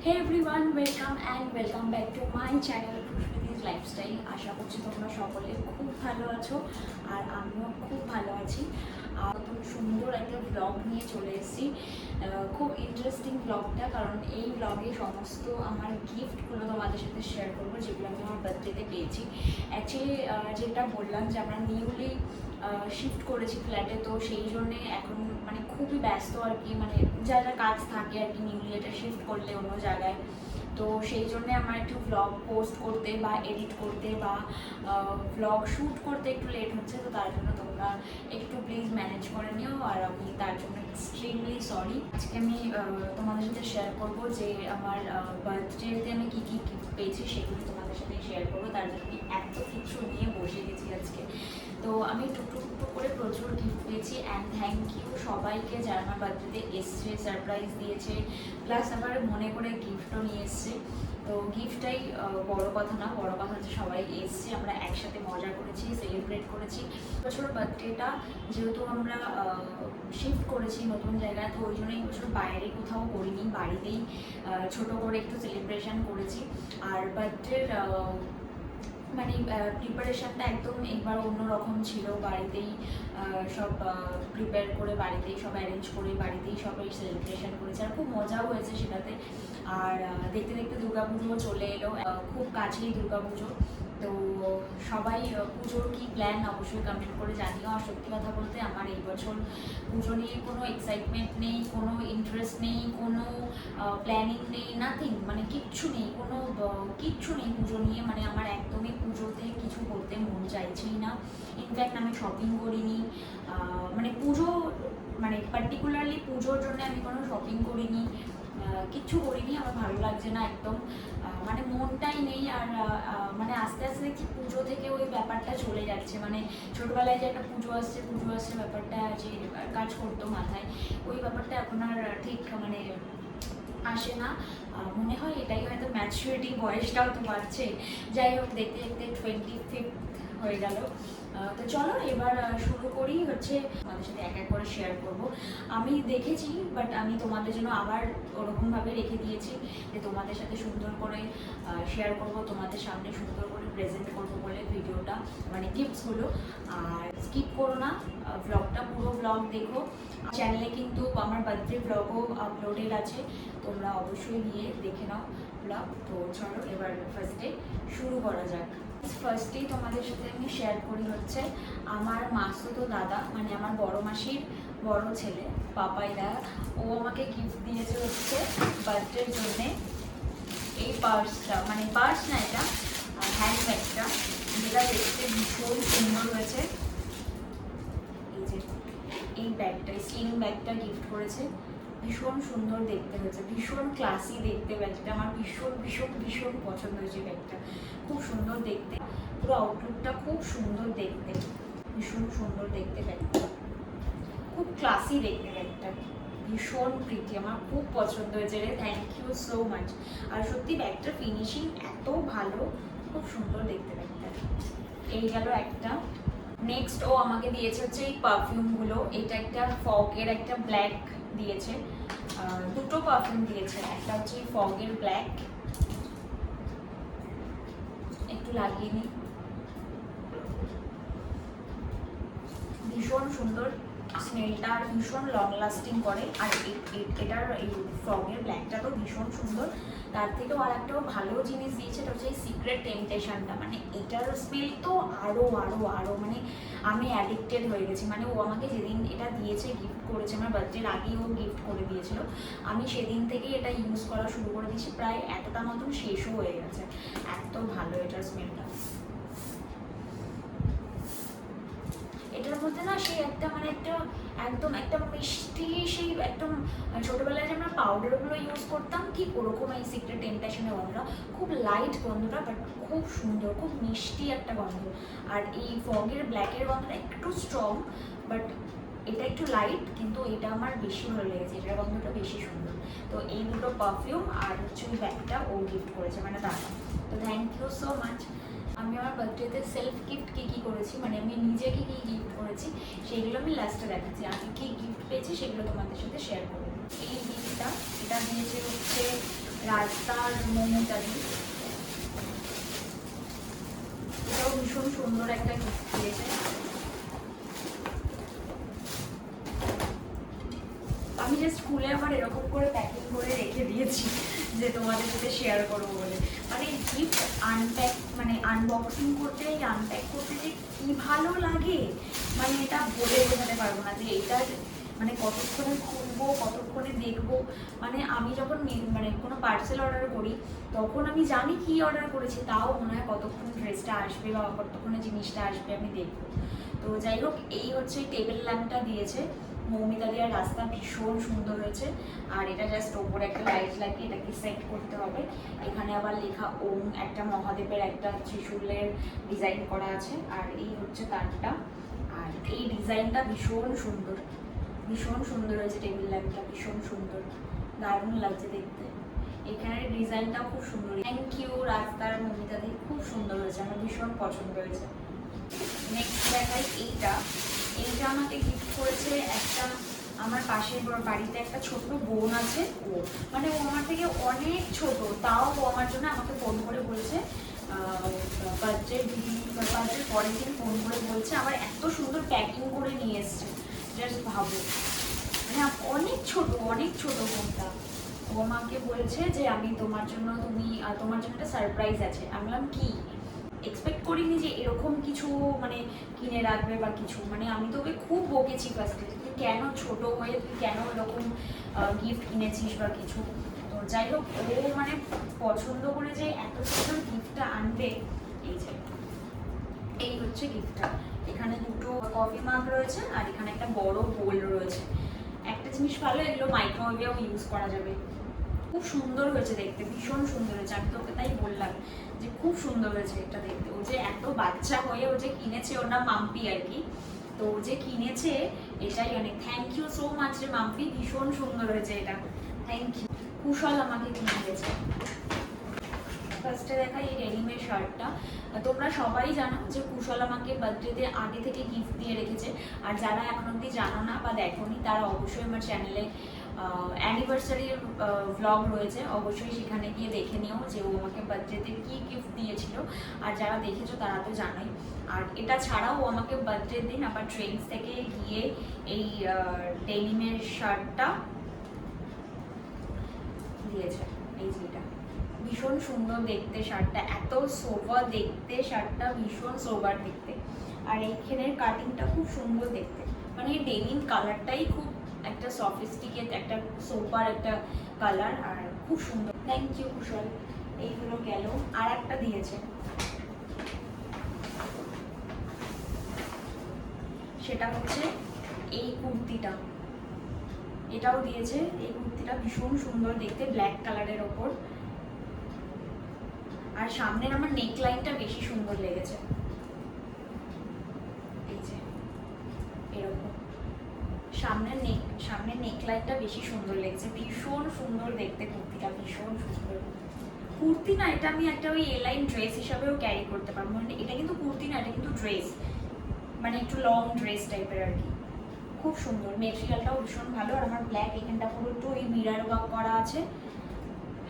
Hey everyone, welcome back to my channel Pushpita's lifestyle. আশা করছি তোমরা সকলে খুব ভালো আছো আর আমিও খুব ভালো আছি। আর নতুন সুন্দর একটা ব্লগ নিয়ে চলে এসেছি। খুব ইন্টারেস্টিং ব্লগটা, কারণ এই ব্লগে সমস্ত আমার গিফটগুলো তোমাদের সাথে শেয়ার করবো, যেগুলো আমি আমার বার্থডেতে পেয়েছি। অ্যাকচুয়ালি যেটা বললাম যে আমরা নিউলি শিফট করেছি ফ্ল্যাটে, তো সেই জন্যে এখন মানে খুবই ব্যস্ত আর কি, মানে যা যা কাজ থাকে আর কি নিউলি এটা শিফট করলে অন্য জায়গায়। তো সেই জন্যে আমার একটু ভ্লগ পোস্ট করতে বা এডিট করতে বা ভ্লগ শ্যুট করতে একটু লেট হচ্ছে, তো তার জন্য তোমরা একটু প্লিজ ম্যানেজ করে নিও, আর আমি তার জন্য এক্সট্রিমলি সরি। আজকে আমি তোমাদের সাথে শেয়ার করবো যে আমার বার্থডেতে আমি কী কী গিফট পেয়েছি সেগুলো তোমাদের সাথে শেয়ার করবো। তার জন্য আমি এত কিছু নিয়ে বসে গেছি আজকে। তো আমি টুকটুক করে প্রচুর গিফট পেয়েছি, অ্যান্ড থ্যাংক ইউ সবাইকে যারা আমার বার্থডেতে এসছে, সারপ্রাইজ দিয়েছে, প্লাস আবার মনে করে গিফটও নিয়ে এসছে। তো গিফটটাই বড় কথা না, বড় কথা হচ্ছে সবাই এসছে, আমরা একসাথে মজা করেছি, সেলিব্রেট করেছি। বছর বার্থডেটা যেহেতু আমরা শিফট করেছি নতুন জায়গায়, তো ওই জন্য এই বছর বাইরে কোথাও করিনি, বাড়িতেই ছোট করে একটু সেলিব্রেশন করেছি। আর বার্থডের মানে প্রিপারেশানটা একদম একবার অন্যরকম ছিল। বাড়িতেই সব প্রিপেয়ার করে, বাড়িতেই সব অ্যারেঞ্জ করে, বাড়িতেই সবাই সেলিব্রেশন করেছে, আর খুব মজাও হয়েছে সেটাতে। আর দেখতে দেখতে দুর্গাপুজো চলে এলো, খুব কাছেই দুর্গাপুজো। তো সবাই পুজোর কী প্ল্যান অবশ্যই কমেন্ট করে জানিও। আর সত্যি কথা বলতে আমার এই বছর পুজো নিয়ে কোনো এক্সাইটমেন্ট নেই, কোনো ইন্টারেস্ট নেই, কোনো প্ল্যানিং নেই, নাথিং, মানে কিচ্ছু নেই, কিচ্ছু নেই পুজো নিয়ে। মানে আমার একদমই পুজোতে কিছু করতে মন চাইছেই না। ইনফ্যাক্ট আমি শপিং করিনি, মানে পুজো মানে পার্টিকুলারলি পুজোর জন্য আমি কোনো শপিং করিনি, কিচ্ছু করিনি। আমার ভালো লাগছে না একদম, মানে মনটাই নেই। আর মানে আস্তে আস্তে দেখছি পুজো থেকে ওই ব্যাপারটা চলে যাচ্ছে। মানে ছোটোবেলায় যে একটা পুজো আসছে ব্যাপারটা যে কাজ করতো মাথায়, ওই ব্যাপারটা এখন আর ঠিক মানে আসে না। মনে হয় এটাই হয়তো ম্যাচুরিটি, বয়সটাও তো বাড়ছে। যাই হোক, দেখতে দেখতে 25 হয়ে গেল। তো চলো এবার শুরু করি। হচ্ছে তোমাদের সাথে এক এক করে শেয়ার করব। আমি দেখেছি, বাট আমি তোমাদের জন্য আবার ওরকমভাবে রেখে দিয়েছি যে তোমাদের সাথে সুন্দর করে শেয়ার করব, তোমাদের সামনে সুন্দর করে প্রেজেন্ট করব বলে ভিডিওটা, মানে গিফটসগুলো। আর স্কিপ করো না, ভ্লগটা পুরো ভ্লগ দেখো। চ্যানেলে কিন্তু আমার বার্থডে ভ্লগও আপলোডেড আছে, তোমরা অবশ্যই গিয়ে দেখে নাও ব্লগ। তো চলো এবার ফার্স্টে শুরু করা যাক। ফার্স্টেই তোমাদের সাথে আমি শেয়ার করি হচ্ছে আমার মাসুতো দাদা, মানে আমার বড় মাসির বড় ছেলে পাপাইদা। ও আমাকে গিফট দিয়েছে হচ্ছে বার্থডের জন্যে এই পার্সটা, মানে পার্স না, এটা হ্যান্ডব্যাগটা, যেটা দেখতে ভীষণ সুন্দর হয়েছে। এই যে এই ব্যাগটা, স্লিং ব্যাগটা গিফট করেছে, ভীষণ সুন্দর দেখতে হয়েছে, ভীষণ ক্লাসি দেখতে ব্যাগটা। আমার ভীষণ ভীষণ ভীষণ পছন্দ হয়েছে ব্যাগটা, খুব সুন্দর দেখতে, পুরো আউটলুকটা খুব সুন্দর দেখতে, ভীষণ সুন্দর দেখতে ব্যাগটা, খুব ক্লাসি দেখতে ব্যাগটা, ভীষণ প্রীতি, আমার খুব পছন্দ হয়েছে রে। Thank you so much. আর সত্যি ব্যাগটার ফিনিশিং এত ভালো, খুব সুন্দর দেখতে ব্যাগটা। এই গেল একটা। নেক্সট ও আমাকে দিয়েছে হচ্ছে এই পারফিউমগুলো। এটা একটা ফগের একটা ব্ল্যাক দিয়েছে, দুটো পারফিউম দিয়েছে। একটা হচ্ছে ফগের ব্ল্যাক, একটু লাগিয়ে নিই, ভীষণ সুন্দর স্মেলটা, আর ভীষণ লং লাস্টিং করে। আর এটার এই ফগের ব্ল্যাকটা তো ভীষণ সুন্দর। তার থেকেও আর একটাও ভালো জিনিস দিয়েছে, এটা হচ্ছে এই সিক্রেট টেম্পটেশনটা। মানে এটার স্মেল তো আরও আরও আরও, মানে আমি অ্যাডিক্টেড হয়ে গেছি। মানে ও আমাকে যেদিন এটা দিয়েছে, গিফট করেছে, আমার বার্থডের আগেই ও গিফট করে দিয়েছিল, আমি সেদিন থেকেই এটা ইউজ করা শুরু করে দিয়েছি। প্রায় এতটা মতন শেষও হয়ে গেছে, এত ভালো এটার স্মেলটা। এটার মধ্যে না সেই একটা মানে একটা একদম একটা মিষ্টি, সেই একদম ছোটোবেলায় যে আমরা পাউডারগুলো ইউজ করতাম ঠিক ওরকম এই সিক্রেট টেম্পটেশনের গন্ধটা। খুব লাইট গন্ধটা, বাট খুব সুন্দর, খুব মিষ্টি একটা গন্ধ। আর এই ফগের ব্ল্যাকের গন্ধটা একটু স্ট্রং, বাট এটা একটু লাইট, কিন্তু এটা আমার বেশি ভালো লেগেছে, এটার গন্ধটা বেশি সুন্দর। তো এই দুটো পারফিউম আর হচ্ছে ওই ব্যাগটা ও গিফট করেছে, মানে দাদা। তো থ্যাংক ইউ সো মাচ। আমি আমার বার্থডেতে সেলফ গিফট কী করেছি, মানে আমি নিজেকে কী গিফট করেছি সেগুলো আমি লাস্টে দেখাচ্ছি। আমি কী গিফট পেয়েছি সেগুলো তোমাদের সাথে শেয়ার করবো। এই গিফটটা, এটা দিয়েছে হচ্ছে রাস্তার মৌমিতাদি, এটাও ভীষণ সুন্দর একটা গিফট দিয়েছে। আমি জাস্ট খুলে আবার এরকম করে প্যাকিং করে রেখে দিয়েছি যে তোমাদের সাথে শেয়ার করবো বলে। মানে গিফট আনপ্যাক মানে আনবক্সিং করতে, আনপ্যাক করতে যে কি ভালো লাগে, মানে এটা বলে বোঝাতে পারবো না যে এইটার মানে কতক্ষণে খুলবো, কতক্ষণে দেখবো। মানে আমি যখন মানে কোনো পার্সেল অর্ডার করি তখন আমি জানি কি অর্ডার করেছি, তাও মনে হয় কতক্ষণ ড্রেসটা আসবে বা কতক্ষণে জিনিসটা আসবে আমি দেখবো। তো যাই হোক, এই হচ্ছে টেবিল ল্যাম্পটা দিয়েছে মৌমিতা দিয়ার, রাস্তা ভীষণ সুন্দর হয়েছে। আর এটা জাস্ট ওপরে একটা লাইট লাগিয়ে এটাকে সেট করতে হবে। এখানে আবার লেখা ওম, একটা মহাদেবের একটা ত্রিশূলের ডিজাইন করা আছে। আর এই হচ্ছে তারটা, আর এই ডিজাইনটা ভীষণ সুন্দর, ভীষণ সুন্দর হয়েছে টেবিল ল্যাম্পটা, ভীষণ সুন্দর, দারুণ লাগছে দেখতে। এখানের ডিজাইনটাও খুব সুন্দর। থ্যাংক ইউ রাস্তার মৌমিতা দি, খুব সুন্দর হয়েছে, আমার ভীষণ পছন্দ হয়েছে। নেক্সট দেখাই এইটা। এইটা আমাকে গিফট করেছে একটা আমার পাশের বাড়িতে একটা ছোট্ট বোন আছে, ও মানে ও আমার থেকে অনেক ছোট, তাও ও আমার জন্য আমাকে ফোন করে বলছে, বার্থডের পরের দিন ফোন করে বলছে আমার এত সুন্দর প্যাকিং করে নিয়ে এসছে। জাস্ট ভাবো, মানে অনেক ছোট, অনেক ছোট বোনটা। ও আমাকে বলছে যে আমি তোমার জন্য, তোমার জন্য একটা সারপ্রাইজ আছে। আমি বললাম কি? এক্সপেক্ট করিনি যে এরকম কিছু মানে কিনে রাখবে বা কিছু। মানে আমি তোকে খুব বকেছি ফার্স্টে, তুই কেন ছোট হয়ে তুই কেন এরকম গিফট কিনেছিস বা কিছু। তো যাই হোক, ও মানে পছন্দ করে যে এত সুন্দর গিফটটা আনবে। এই যে এই হচ্ছে গিফটটা। এখানে দুটো কফি মাগ রয়েছে আর এখানে একটা বড় বোল রয়েছে। একটা জিনিস ভালো, এগুলো মাইক্রোওয়েভেও ইউজ করা যাবে। খুব সুন্দর হয়েছে দেখতে, ভীষণ সুন্দর হয়েছে। আমি তোকে তাই বললাম যে খুব সুন্দর হয়েছে এটা দেখতে। ও যে এত বাচ্চা হয়ে ও যে কিনেছে, ওর নাম মাম্পি আর কি, তো ও যে কিনেছে এটাই অনেক। থ্যাংক ইউ সো মাচ রে মাম্পি, ভীষণ সুন্দর হয়েছে এটা, থ্যাংক ইউ। কুশল আমাকে কিনে দিয়েছে। ফার্স্টে দেখাই এই ডেনিমের শার্টটা। তোমরা সবাই জানো যে কুশল আমাকে বার্থডেতে আগে থেকে গিফট দিয়ে রেখেছে। আর যারা এখন অব্দি জানো না বা দেখোনি, তারা অবশ্যই আমার চ্যানেলে অ্যানিভার্সারির ভ্লগ রয়েছে, অবশ্যই সেখানে গিয়ে দেখে নিও যে ও আমাকে বার্থডেতে কী গিফট দিয়েছিল। আর যারা দেখেছো তারা তো জানোই। আর এটা ছাড়াও ও আমাকে বার্থডের দিন আবার ট্রেন্ডস থেকে গিয়ে এই ডেনিমের শার্টটা দিয়েছে। এই যে এটা ভীষণ সুন্দর দেখতে শার্টটা, এত সোবার দেখতে শার্টটা, ভীষণ সোবার দেখতে। আর এইখানের কাটিংটা খুব সুন্দর দেখতে, মানে ডেনিম কালারটাই খুব একটা সফিস্টিকেট, একটা সোবার একটা কালার, আর খুব সুন্দর। থ্যাংক ইউ কুশল। এইগুলো গেল। আর একটা দিয়েছে, সেটা হচ্ছে এই কুর্তিটা, এটাও দিয়েছে। এই কুর্তিটা ভীষণ সুন্দর দেখতে, ব্ল্যাক কালারের ওপর। আর সামনের আমার নেক লাইনটা বেশি সুন্দর লেগেছে, এই যে এরকম সামনের নেক লাইনটা বেশি সুন্দর লেগেছে, ভীষণ সুন্দর দেখতে কুর্তিটা, ভীষণ সুন্দর। কুর্তি না, এটা আমি একটা ওই এলাইন ড্রেস হিসাবেও ক্যারি করতে পারবো। মানে এটা কিন্তু কুর্তি না, এটা কিন্তু ড্রেস, মানে একটু লং ড্রেস টাইপের আর কি। খুব সুন্দর, মেটেরিয়ালটাও ভীষণ ভালো। আর আমার ব্ল্যাক এখানটা পুরো একটু ওই মিরার ওয়ার্ক করা আছে,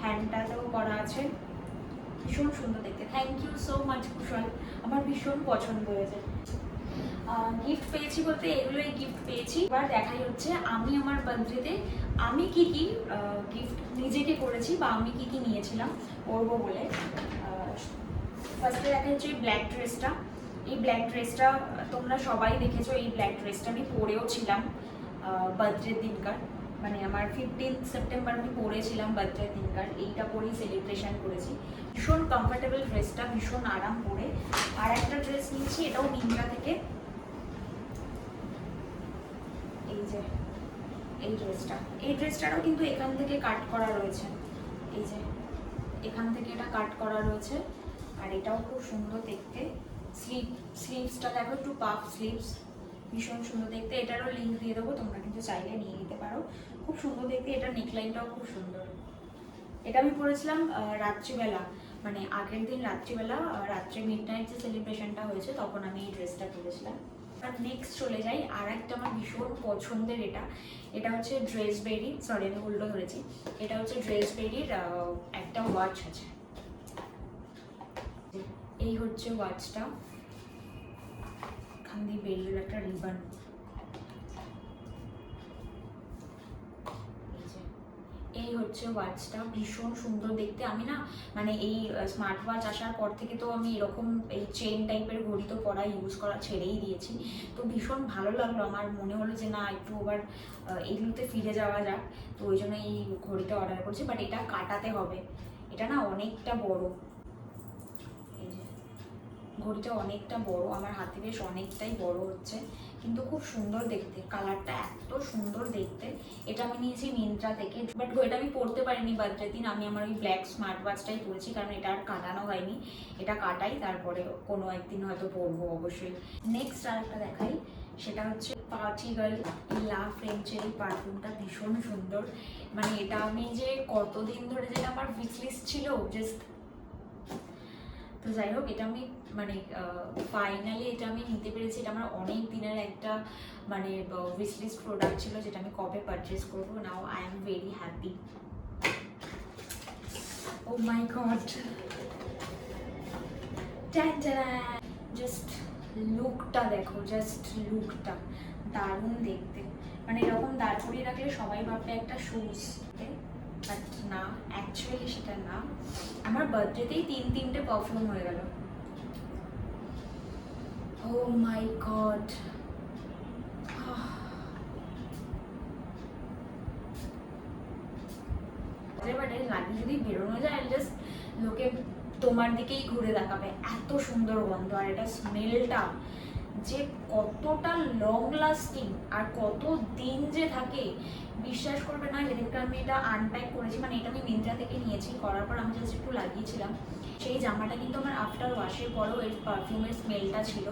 হ্যান্ডটাতেও করা আছে, ভীষণ সুন্দর দেখতে। থ্যাংক ইউ সো মাচ কুশল, আমার ভীষণ পছন্দ হয়েছে। গিফট পেয়েছি বলতে এগুলোই গিফট পেয়েছি। এবার দেখাই হচ্ছে আমি আমার বার্থডেতে আমি কি কি গিফট নিজেকে করেছি বা আমি কি কি নিয়েছিলাম করবো বলে। ফার্স্টে দেখা হচ্ছে এই ব্ল্যাক ড্রেসটা। এই ব্ল্যাক ড্রেসটা তোমরা সবাই দেখেছো, এই ব্ল্যাক ড্রেসটা আমি পরেও ছিলাম বার্থডের দিনকার, মানে আমার 15 সেপ্টেম্বর আমি পরেছিলাম বার্থডের দিনকার। এইটা পরেই সেলিব্রেশন করেছি। ভীষণ কমফোর্টেবল ড্রেসটা, ভীষণ আরাম পরে। আর একটা ড্রেস নিয়েছি, এটাও মিন্ত্রা থেকে, এই যে এই ড্রেসটারও কিন্তু এখান থেকে কাট করা রয়েছে, এই যে এখান থেকে এটা কাট করা রয়েছে। আর এটাও খুব সুন্দর দেখতে। স্লিভসটা দেখো, একটু পাফ স্লিভস, ভীষণ সুন্দর দেখতে। এটারও লিঙ্ক দিয়ে দেবো, তোমরা কিন্তু চাইলে নিয়ে নিতে পারো, খুব সুন্দর দেখতে। এটার নেকলাইনটাও খুব সুন্দর। এটা আমি পরেছিলাম রাত্রিবেলা, মানে আগের দিন রাত্রিবেলা, রাত্রে মিড নাইট যে সেলিব্রেশনটা হয়েছে তখন আমি এই ড্রেসটা পরেছিলাম। আর নেক্সট চলে যাই আর একটা আমার ভীষণ পছন্দের, এটা হচ্ছে ড্রেসবেরি, সরি আমি উল্টো ধরেছি, এটা হচ্ছে ড্রেসবেরির একটা ওয়াচ আছে। এই হচ্ছে ওয়াচটা, এখান দিয়ে বেরিয়ে একটা রিবন, এই হচ্ছে ওয়াচটা, ভীষণ সুন্দর দেখতে। আমি না মানে এই স্মার্ট ওয়াচ আসার পর থেকে তো আমি এরকম এই চেন টাইপের ঘড়ি তো পরা ইউজ করা ছেড়েই দিয়েছি। তো ভীষণ ভালো লাগলো, আমার মনে হলো যে না একটু আবার এগুলোতে ফিরে যাওয়া যাক, তো ওই জন্য এই ঘড়িটা অর্ডার করছি। বাট এটা কাটাতে হবে, এটা না অনেকটা বড়, এই যে ঘড়িটা অনেকটা বড়, আমার হাতে বেশ অনেকটাই বড় হচ্ছে, কিন্তু খুব সুন্দর দেখতে, কালারটা এত সুন্দর দেখতে। এটা আমি নিয়েছি মিন্ত্রা থেকে, বাট এটা আমি পরতে পারিনি বার্থডে দিন, আমি আমার ওই ব্ল্যাক স্মার্ট ওয়াচটাই পরেছি, কারণ এটা আর কাটানো হয়নি, এটা কাটাই তারপরে কোনো একদিন হয়তো পরবো অবশ্যই। নেক্সট আর একটা দেখাই, সেটা হচ্ছে পার্টি গার্ল লা ফ্রেঞ্চের এই পারফিউমটা, ভীষণ সুন্দর। মানে এটা আমি যে কতদিন ধরে, যেটা আমার উইশ লিস্ট ছিল জাস্ট, তো যাই হোক এটা আমি মানে ফাইনালি এটা আমি নিতে পেরেছি। এটা আমার অনেক দিনের একটা মানে উইশ লিস্ট প্রোডাক্ট ছিল, যেটা আমি কবে পারচেস করবো। Now I am very happy. Oh my god, just লুকটা দেখো, জাস্ট লুকটা দারুণ দেখতে। মানে এরকম দাঁড় করিয়ে রাখলে সবাই ভাববে একটা শুজ, বাট না, অ্যাকচুয়ালি সেটা না। আমার বার্থডেতেই তিনটে পারফিউম হয়ে গেল। ও মাই গড, লাগিয়ে যদি বেরোনো যায়, জাস্ট লোকে তোমার দিকেই ঘুরে দেখাবে, এত সুন্দর গন্ধ। আর এটা স্মেলটা যে কতটা লং লাস্টিং আর কত দিন যে থাকে, বিশ্বাস করবে না। যেদিনকে আমি এটা আনপ্যাক করেছি, মানে এটা আমি মিন্ত্রা থেকে নিয়েছি, করার পর আমি জাস্ট একটু লাগিয়েছিলাম, সেই জামাটা কিন্তু আমার আফটার ওয়াশের পরেও এর পারফিউমের স্মেলটা ছিল।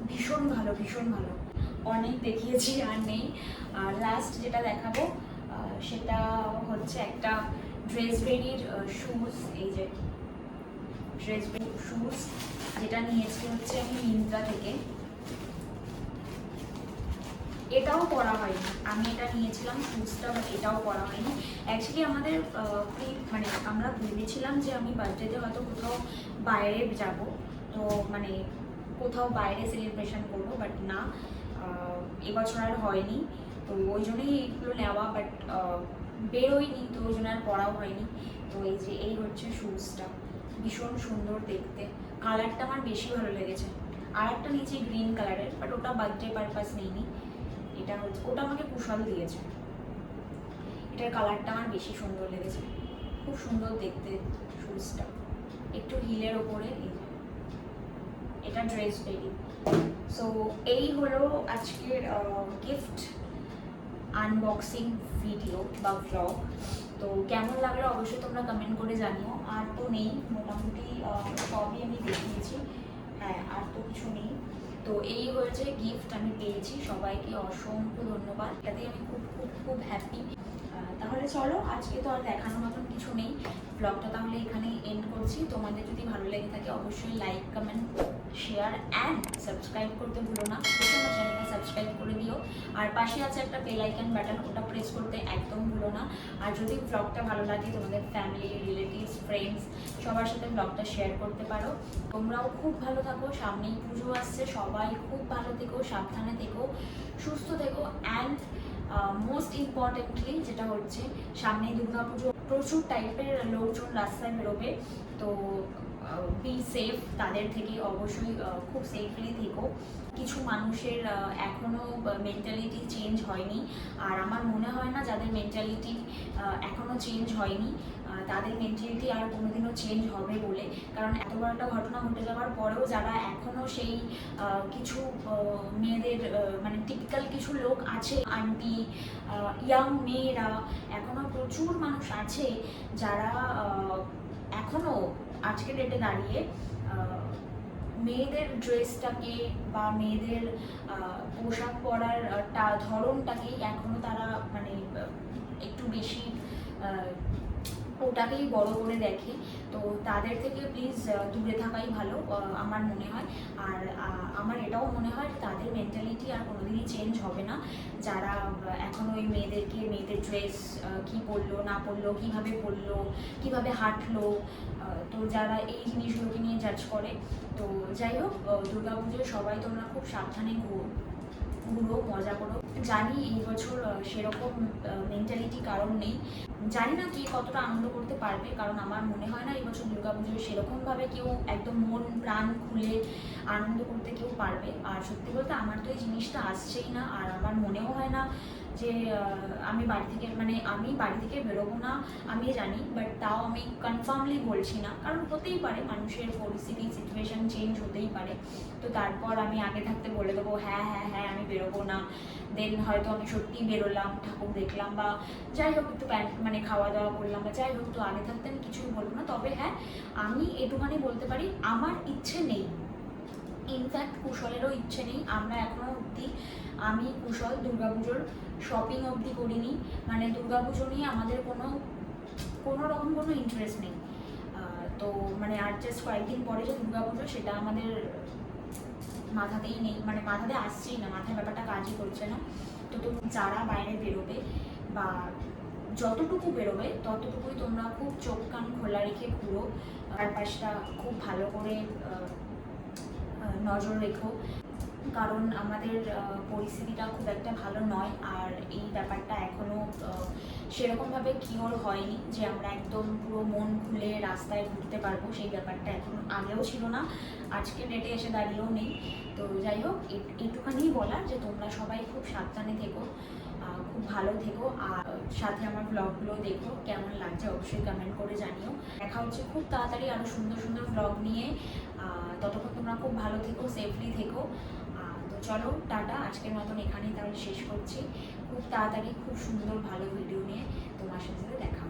ভীষণ ভালো, ভীষণ ভালো। অনেক দেখিয়েছি আর নেই। লাস্ট যেটা দেখাবো সেটা হচ্ছে একটা ড্রেসবেরির শুজ, এই যে ড্রেসবেরি শুজ, যেটা নিয়েছি হচ্ছে আমি মিন্ত্রা থেকে। এটাও পরা হয়নি, আমি এটা নিয়েছিলাম শুজটা, বাট এটাও পরা হয়নি। অ্যাকচুয়ালি আমাদের মানে আমরা ভেবেছিলাম যে আমি বার্থডেতে হয়তো কোথাও বাইরে যাব, তো মানে কোথাও বাইরে সেলিব্রেশন করবো, বাট না, এবছর আর হয়নি। তো ওই জন্যই এইগুলো নেওয়া, বাট বেরোয়নি, তো ওই জন্য আর পরাও হয়নি। তো এই যে এই হচ্ছে শুজটা, ভীষণ সুন্দর দেখতে, কালারটা আমার বেশি ভালো লেগেছে। আর একটা নিচে গ্রিন কালারের, বাট ওটা বার্থডে পারপাস নেইনি, এটা হচ্ছে ওটা আমাকে কুশল দিয়েছে। এটার কালারটা আমার বেশি সুন্দর লেগেছে, খুব সুন্দর দেখতে শুজটা, একটু হিলের ওপরে। এটা ড্রেসবেরি। সো এই হলো আজকের গিফট আনবক্সিং ভিডিও বা ভ্লগ। তো কেমন লাগলো অবশ্যই তোমরা কমেন্ট করে জানিও। আর তো নেই, মোটামুটি সবই আমি দেখিয়েছি, হ্যাঁ আর তো কিছু নেই। তো এই হয়েছে গিফট আমি পেয়েছি, সবাইকে অসংখ্য ধন্যবাদ, এটাতেই আমি খুব খুব খুব হ্যাপি। তাহলে চলো, আজকে তো আর দেখানোর মতন কিছু নেই, ব্লগটা তাহলে এখানেই এন্ড করছি। তোমাদের যদি ভালো লেগে থাকে অবশ্যই like, comment, share and subscribe করতে ভুলো না। আমার চ্যানেলটা সাবস্ক্রাইব করে দিও, আর পাশে আছে একটা বেল আইকন বাটন, ওটা প্রেস করতে একদম ভুলো না। আর যদি ব্লগটা ভালো লাগে তোমাদের ফ্যামিলি, রিলেটিভস, ফ্রেন্ডস সবার সাথে ব্লগটা শেয়ার করতে পারো। তোমরাও খুব ভালো থাকো, সামনেই পুজো আসছে, সবাই খুব ভালো থেকো, সাবধানে থেকো, সুস্থ থেকো। অ্যান্ড মোস্ট ইম্পর্টেন্টলি যেটা হচ্ছে সামনেই দুর্গাপুজো, প্রচুর টাইপের লোকজন রাস্তায় বেরোবে, তো বি সেফ, তাদের থেকে অবশ্যই খুব সেফলি থেকো। কিছু মানুষের এখনও মেন্টালিটি চেঞ্জ হয়নি, আর আমার মনে হয় না যাদের মেন্টালিটি এখনও চেঞ্জ হয়নি তাদের মেন্টালিটি আর কোনোদিনও চেঞ্জ হবে বলে। কারণ এত বড় একটা ঘটনা ঘটে যাওয়ার পরেও যারা এখনও সেই কিছু মেয়েদের মানে টিপিক্যাল কিছু লোক আছে, আন্টি, ইয়াং মেয়েরা, এখনও প্রচুর মানুষ আছে যারা এখনও আজকের ডেটে দাঁড়িয়ে মেয়েদের ড্রেসটাকে বা মেয়েদের পোশাক পরার ধরনটাকেই এখনও তারা মানে একটু বেশি ওটাকেই বড় করে দেখে। তো তাদের থেকে প্লিজ দূরে থাকাই ভালো আমার মনে হয়। আর আমার এটাও মনে হয় তাদের মেন্টালিটি আর কোনোদিনই চেঞ্জ হবে না, যারা এখন ওই মেয়েদের ড্রেস কি পরলো না পরলো, কীভাবে পরলো, কীভাবে হাঁটলো, তো যারা এই জিনিসগুলোকে নিয়ে জাজ করে। তো যাই হোক, দুর্গাপুজোয় সবাই তোমরা খুব সাবধানে ঘুরো, মজা করো। জানি এই বছর সেরকম মেন্টালিটি কারণ নেই, জানি না কে কতটা আনন্দ করতে পারবে, কারণ আমার মনে হয় না এই বছর দুর্গাপুজোয় সেরকমভাবে কেউ একদম মন প্রাণ খুলে আনন্দ করতে কেউ পারবে। আর সত্যি বলতে আমার তো এই জিনিসটা আসছেই না, আর আমার মনেও হয় না যে আমি বাড়ি থেকে বেরোবো না, আমি জানি, বাট তাও আমি কনফার্মলি বলছি না, কারণ হতেই পারে, মানুষের পরিস্থিতি সিচুয়েশন চেঞ্জ হতেই পারে। তো তারপর আমি আগে থাকতে বলে দেবো হ্যাঁ হ্যাঁ হ্যাঁ আমি বেরোবো না, দেন হয়তো আমি সত্যিই বেরোলাম, ঠাকুর দেখলাম, বা যাই হোক একটু খাওয়া দাওয়া করলাম, বা যাই হোক, তো আগে থাকতে আমি কিছুই বলবো না। তবে হ্যাঁ, আমি এটুখানি বলতে পারি আমার ইচ্ছে নেই, ইনফ্যাক্ট কুশলেরও ইচ্ছে নেই। আমরা এখনো অবধি, আমি কুশল দুর্গাপুজোর শপিং অবধি করিনি, মানে দুর্গাপুজো নিয়ে আমাদের কোনো রকম কোনো ইন্টারেস্ট নেই। তো মানে আর জাস্ট কয়েকদিন পরে যে দুর্গাপুজো, সেটা আমাদের মাথাতেই নেই, মানে মাথাতে আসছেই না, মাথার ব্যাপারটা কাজই করছে না। তো যারা বাইরে বেরোবে বা যতটুকু বেরোবে ততটুকুই তোমরা খুব চোখ কান খোলা রেখে ঘুরো, চারপাশটা খুব ভালো করে নজর রেখো, কারণ আমাদের পরিস্থিতিটা খুব একটা ভালো নয়। আর এই ব্যাপারটা এখনও সেরকমভাবে কিওর হয়নি যে আমরা একদম পুরো মন খুলে রাস্তায় ঘুরতে পারবো, সেই ব্যাপারটা এখন আগেও ছিল না, আজকে ডেটে এসে দাঁড়িয়েও নেই। তো যাই হোক, একটুখানি বলা যে তোমরা সবাই খুব সাবধানে থেকো, খুব ভালো থেকো, আর সাথে আমার ব্লগগুলো দেখো, কেমন লাগছে অবশ্যই কমেন্ট করে জানিও। দেখা হচ্ছে খুব তাড়াতাড়ি আরও সুন্দর সুন্দর ব্লগ নিয়ে। ততক্ষণ তোমরা খুব ভালো থেকো, সেফলি থেকো। তো চলো টাটা, আজকের মতন এখানেই তাহলে শেষ করছি। খুব তাড়াতাড়ি খুব সুন্দর ভালো ভিডিও নিয়ে তোমার সাথে দেখা